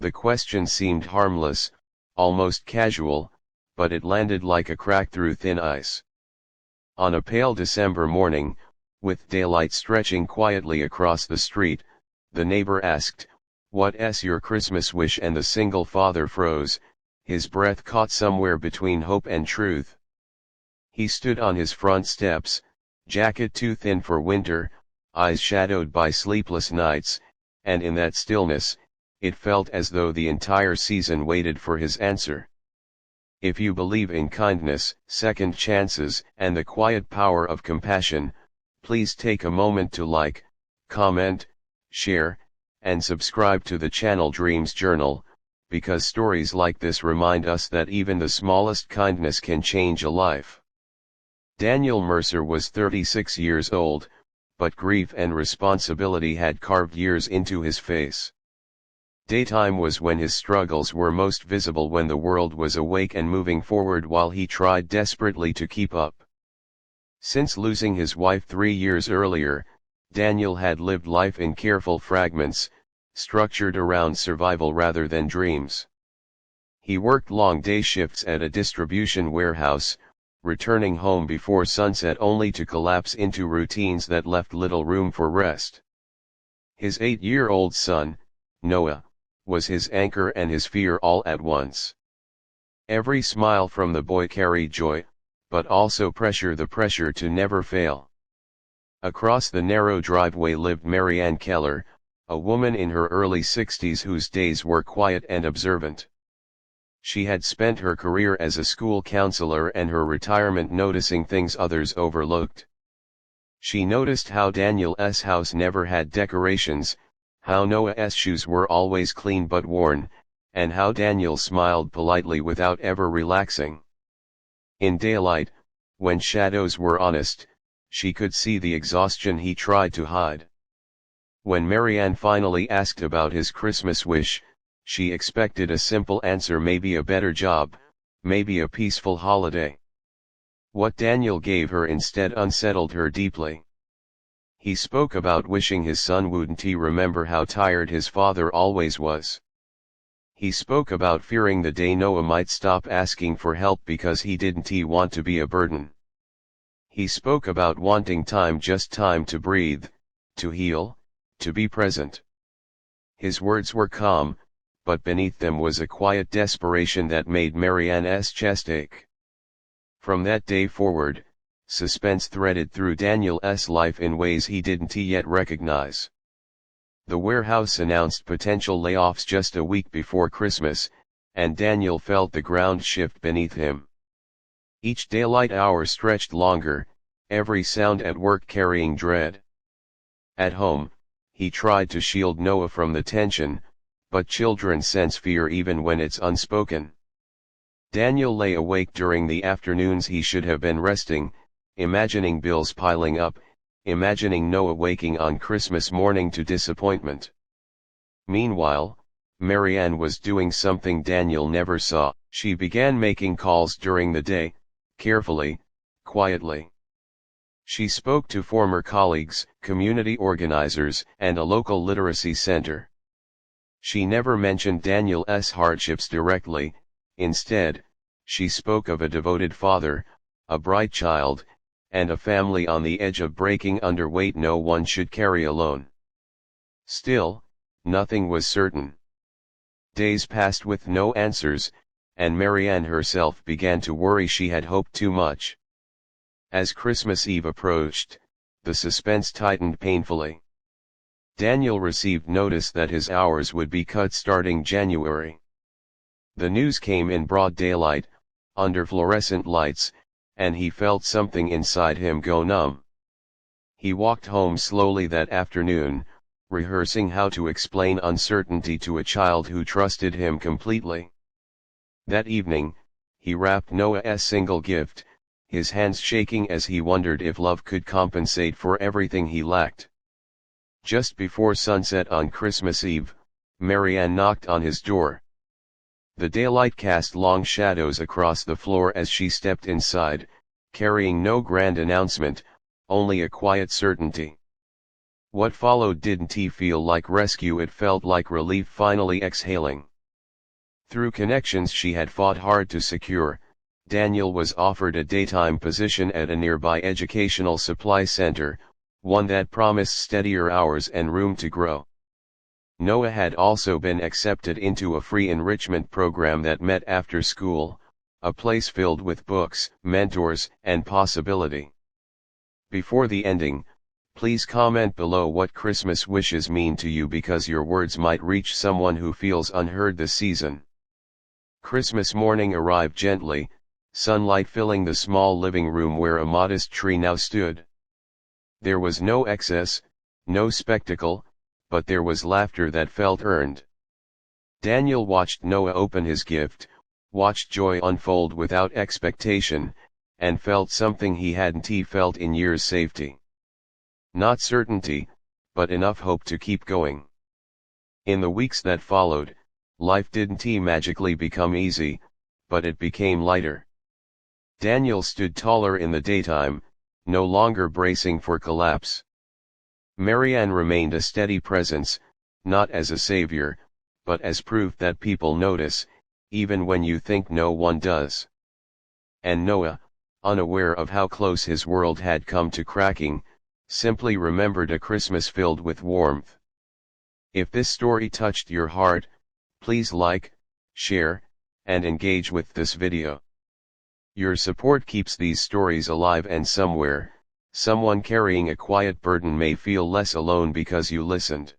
The question seemed harmless, almost casual, but it landed like a crack through thin ice. On a pale December morning, with daylight stretching quietly across the street, the neighbor asked, "What's your Christmas wish?" And the single father froze, his breath caught somewhere between hope and truth. He stood on his front steps, jacket too thin for winter, eyes shadowed by sleepless nights, and in that stillness, it felt as though the entire season waited for his answer. If you believe in kindness, second chances, and the quiet power of compassion, please take a moment to like, comment, share, and subscribe to the channel Dreams Journal, because stories like this remind us that even the smallest kindness can change a life. Daniel Mercer was 36 years old, but grief and responsibility had carved years into his face. Daytime was when his struggles were most visible, when the world was awake and moving forward while he tried desperately to keep up. Since losing his wife 3 years earlier, Daniel had lived life in careful fragments, structured around survival rather than dreams. He worked long day shifts at a distribution warehouse, returning home before sunset only to collapse into routines that left little room for rest. His 8-year-old son, Noah, was his anchor and his fear all at once. Every smile from the boy carried joy, but also pressure, the pressure to never fail. Across the narrow driveway lived Marianne Keller, a woman in her early 60s whose days were quiet and observant. She had spent her career as a school counselor and her retirement noticing things others overlooked. She noticed how Daniel's house never had decorations, how Noah's shoes were always clean but worn, and how Daniel smiled politely without ever relaxing. In daylight, when shadows were honest, she could see the exhaustion he tried to hide. When Marianne finally asked about his Christmas wish, she expected a simple answer, maybe a better job, maybe a peaceful holiday. What Daniel gave her instead unsettled her deeply. He spoke about wishing his son wouldn't remember how tired his father always was. He spoke about fearing the day Noah might stop asking for help because he didn't want to be a burden. He spoke about wanting time, just time to breathe, to heal, to be present. His words were calm, but beneath them was a quiet desperation that made Marianne's chest ache. From that day forward, suspense threaded through Daniel's life in ways he didn't yet recognize. The warehouse announced potential layoffs just a week before Christmas, and Daniel felt the ground shift beneath him. Each daylight hour stretched longer, every sound at work carrying dread. At home, he tried to shield Noah from the tension, but children sense fear even when it's unspoken. Daniel lay awake during the afternoons he should have been resting, imagining bills piling up, imagining Noah waking on Christmas morning to disappointment. Meanwhile, Marianne was doing something Daniel never saw. She began making calls during the day, carefully, quietly. She spoke to former colleagues, community organizers, and a local literacy center. She never mentioned Daniel's hardships directly. Instead, she spoke of a devoted father, a bright child, and a family on the edge of breaking under weight no one should carry alone. Still, nothing was certain. Days passed with no answers, and Marianne herself began to worry she had hoped too much. As Christmas Eve approached, the suspense tightened painfully. Daniel received notice that his hours would be cut starting January. The news came in broad daylight, under fluorescent lights, and he felt something inside him go numb. He walked home slowly that afternoon, rehearsing how to explain uncertainty to a child who trusted him completely. That evening, he wrapped Noah's single gift, his hands shaking as he wondered if love could compensate for everything he lacked. Just before sunset on Christmas Eve, Marianne knocked on his door. The daylight cast long shadows across the floor as she stepped inside, carrying no grand announcement, only a quiet certainty. What followed didn't feel like rescue, it felt like relief finally exhaling. Through connections she had fought hard to secure, Daniel was offered a daytime position at a nearby educational supply center, one that promised steadier hours and room to grow. Noah had also been accepted into a free enrichment program that met after school, a place filled with books, mentors, and possibility. Before the ending, please comment below what Christmas wishes mean to you, because your words might reach someone who feels unheard this season. Christmas morning arrived gently, sunlight filling the small living room where a modest tree now stood. There was no excess, no spectacle, but there was laughter that felt earned. Daniel watched Noah open his gift, watched joy unfold without expectation, and felt something he hadn't felt in years: safety. Not certainty, but enough hope to keep going. In the weeks that followed, life didn't magically become easy, but it became lighter. Daniel stood taller in the daytime, no longer bracing for collapse. Marianne remained a steady presence, not as a savior, but as proof that people notice, even when you think no one does. And Noah, unaware of how close his world had come to cracking, simply remembered a Christmas filled with warmth. If this story touched your heart, please like, share, and engage with this video. Your support keeps these stories alive, and somewhere, someone carrying a quiet burden may feel less alone because you listened.